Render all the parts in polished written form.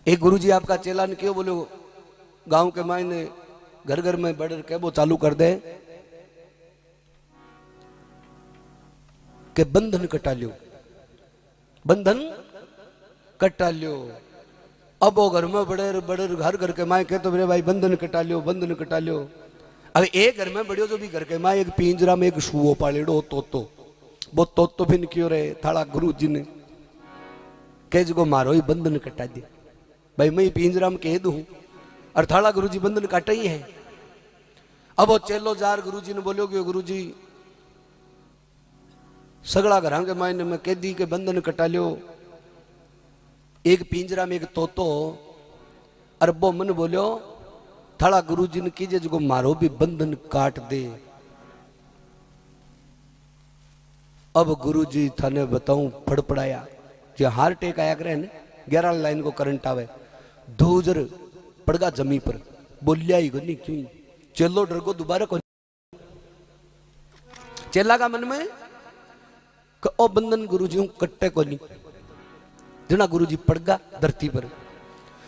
एक गुरुजी आपका चेला ने क्यों बोलो गांव के मायने घर घर में बड़े के वो चालू कर दे के बंधन कटा लियो, बंधन कटा लियो। अब वो घर में बड़े बड़े घर घर के माए कहते मेरे भाई बंधन कटा लियो, बंधन कटा लियो। अब एक घर में बढ़ियो जो भी घर के माए एक पिंजरा में एक शुओ पालेड़ो तोतो, वो तोतो भी क्यों रहे थाड़ा गुरु जी ने कह जो मारो ही बंधन कटा दिया। भाई मैं पिंजरा में कह दू और थाड़ा गुरु जी बंधन काटा ही है। अब वो चेलो जार गुरु जी ने बोलो कि गुरु जी सगड़ा घर के मायने में कह दी के बंधन कटा लियो, एक पिंजरा में एक तोतो। और वो मन बोलो थाड़ा गुरु जी ने कीजिए जो मारो भी बंधन काट दे। अब गुरु जी थाने बताऊं फड़फड़ाया जो हार्ट अटैक आया करे 11 लाइन को करंट आवे धूजर पड़गा जमी पर बोलिया ही को नहीं क्यों चेलो डर को दोबारा को चेला का मन में ओ बंधन गुरु जी कट्टे को नहीं जना गुरु जी पड़गा धरती पर।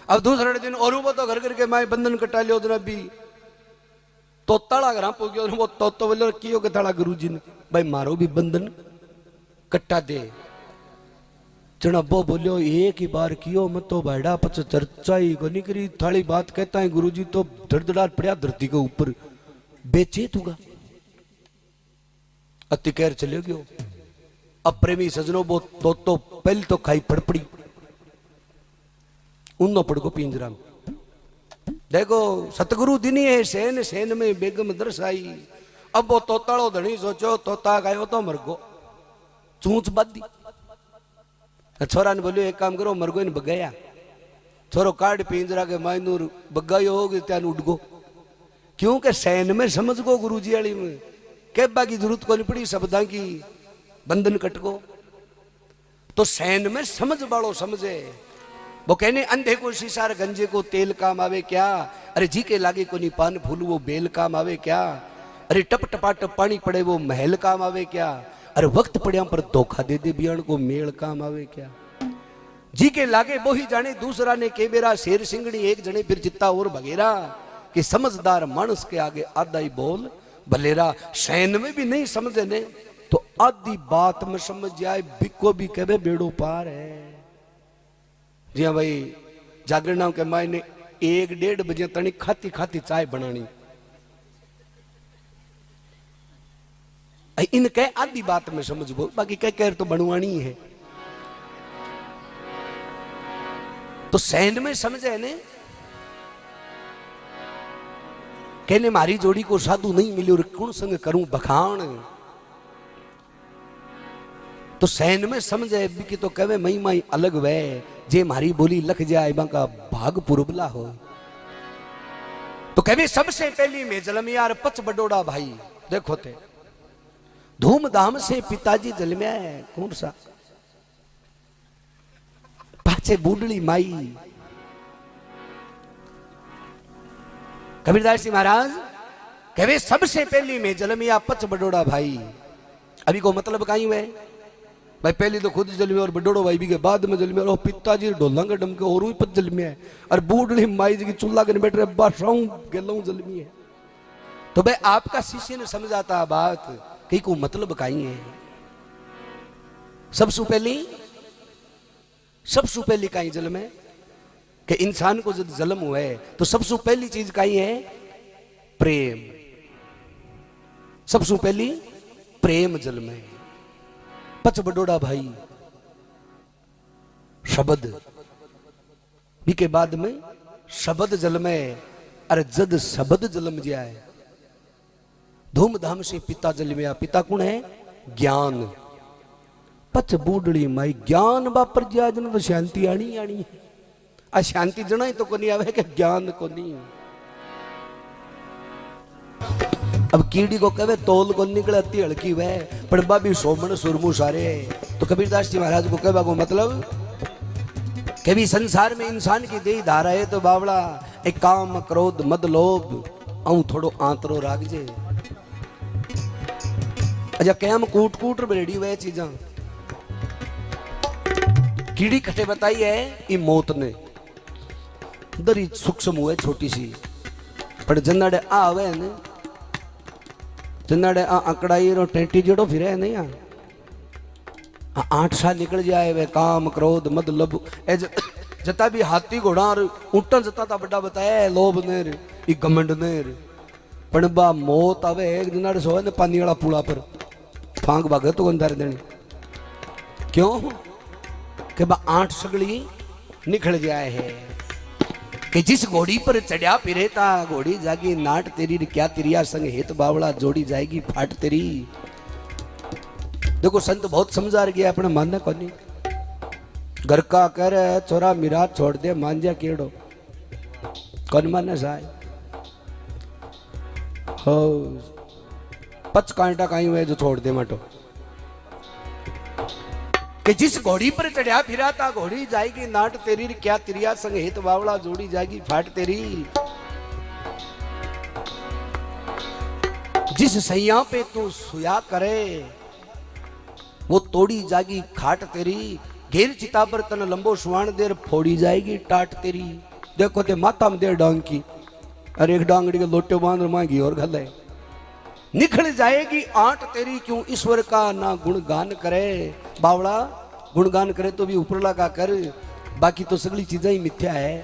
अब दूसरे दिन और वो तो घर घर के माए बंधन कटा लियो जना भी तो ताड़ा घर पो गयो वो तो बोलो कियो के ताड़ा गुरु जी ने भाई मारो भी बंधन कट्टा दे। जना वो बोलियो एक ही बार कियो मत तो भाड़ा पच चर्चा ही को नहीं करी थाली बात कहता है गुरु जी तो धड़धड़ा पड़ा धरती के ऊपर बेचेत होगा अति कहर चले गयो। अब प्रेमी सजनों वो तो पहले तो खाई फड़पड़ी उन्नो पड़ को पिंजरा में देखो सतगुरु दिनी है सेन सेन में बेगम दरसाई। अब वो तोताड़ो धनी सोचो तोता गायो तो मरगो चूंच बादी। छोरा ने बोलियो एक काम करो मरगो ने बगाया छोरो काट पिंजरा के मायनूर बगायो होगी त्यान उड़ गो क्योंकि सैन में समझ गो गुरु जी वाली में कहबा की जरूरत को नहीं पड़ी शब्दा की बंधन कट गो तो सैन में समझ बाड़ो समझे। वो कहने अंधे को शीशार गंजे को तेल काम आवे क्या, अरे जी के लागे को नहीं पान फूल वो बेल काम आवे क्या, अरे टप टपा टप पानी पड़े वो महल काम आवे क्या, अरे वक्त पड़िया पर धोखा दे दे बियान को मेल काम आवे क्या। जी के लागे वो ही जाने दूसरा ने के बेरा शेर सिंगड़ी एक जने फिर चित्ता और भगेरा कि समझदार मानस के आगे आधा ही बोल भलेरा। सैन में भी नहीं समझे ने तो आधी बात में समझ जाए बिको भी कहे बेड़ो पार है। जी हाँ भाई जागरणा के मायने 1-1.5 बजे तनी खाती खाती चाय बनानी इनके आधी बात में समझ गो बाकी कह कह तो बनवानी है। तो सैन में समझे ने कहने मारी जोड़ी को साधु नहीं मिली और कौन संग करूं बखान। तो सैन में समझे कि तो कहे मई माई अलग वे जे मारी बोली लख जाए का भाग पुरबला हो। तो कभी सबसे पहली में जलम यार पच बडोड़ा भाई देखो थे धूमधाम से पिताजी जलम्या है कौन सा पाचे बूढ़ी माई। कबीरदास जी महाराज कहे सबसे पहली में जलमिया पच बडोड़ा भाई। अभी को मतलब कहीं हुए भाई पहले तो खुद जलमे और बडोड़ो भाई भी के बाद में जलमे और पिताजी ढोला के डमके और भी पच जलमे है और बूढ़ी माई जी की चूल्हा के बैठ रहे बादशाहूं गेलूं जलमी है। तो भाई आपका शिष्य ने समझाता बात कहीं को मतलब कहीं है। सबसे पहली कहीं जल में कि इंसान को जब जन्म हुआ है तो सबसे पहली चीज कहीं है प्रेम। सबसे पहली प्रेम जल में पच बडोड़ा भाई शब्द भी के बाद में शब्द जल में अरे जद शब्द जलम जाए धूमधाम से पिता जल में। पिता कौन है ज्ञान। पच बूढ़ी माई ज्ञान वापर जाए जन तो शांति आनी आनी आ शांति जना ही तो को नहीं आवे कि ज्ञान को नहीं। अब कीड़ी को कहे तोल को निकले अति हल्की वह पड़बा भी सोमन सुरमु सारे। तो कबीरदास जी महाराज को कहवा को मतलब कभी संसार में इंसान की देही धारा है तो बावड़ा एक काम क्रोध मद लोभ आऊं थोड़ो आंतरो राग जे अच्छा कैम कूट कूट बरेड़ी वह चीजा कीड़ी खटे बताई है ये मौत ने दरी सूक्ष्म हुए छोटी सी, पर जनाड़े आ आवे ने, जनाड़े आ अकड़ाई रो टेंटी जेड़ो फिरे नहीं आ 8 साल निकल जाए वे काम क्रोध मद लोभ ए जता भी हाथी घोड़ा और ऊंटन जता ता बड़ा बताया लोभ ने रे ई घमंड ने रे, पण बा मौत आवे एक जनाड़े सोए ने पानी वाला पुला पर फांक भागे तो अंदर देनी, क्यों कि बा 8 सगली निकल जाए है कि जिस घोड़ी पर चढ़िया फिरे ता घोड़ी जागी नाट तेरी क्या तिरिया संग हेत बावड़ा जोड़ी जाएगी फाट तेरी। देखो संत बहुत समझा गया अपने मानने को नहीं, घर का कर छोरा मिराज छोड़ दे मान जा केड़ो कौन माने साय हो 5 कांटा कहीं हुए जो छोड़ दे मटो कि जिस घोड़ी पर चढ़िया फिरा था घोड़ी जाएगी नाट तेरी क्या तिरिया संग हित बावड़ा जोड़ी जाएगी फाट तेरी। जिस सैया पे तू सुया करे वो तोड़ी जाएगी खाट तेरी, घेर चिता पर तन लंबो सुवाण देर फोड़ी जाएगी टाट तेरी। देखो ते माता में देर डांग की, अरे एक डांगड़ी के लोटे बांध मांगी और गले निखल जाएगी आंट तेरी। क्यों ईश्वर का ना गुणगान करे बावड़ा, गुणगान करे तो भी उपरला का कर, बाकी तो सगली चीजें ही मिथ्या है।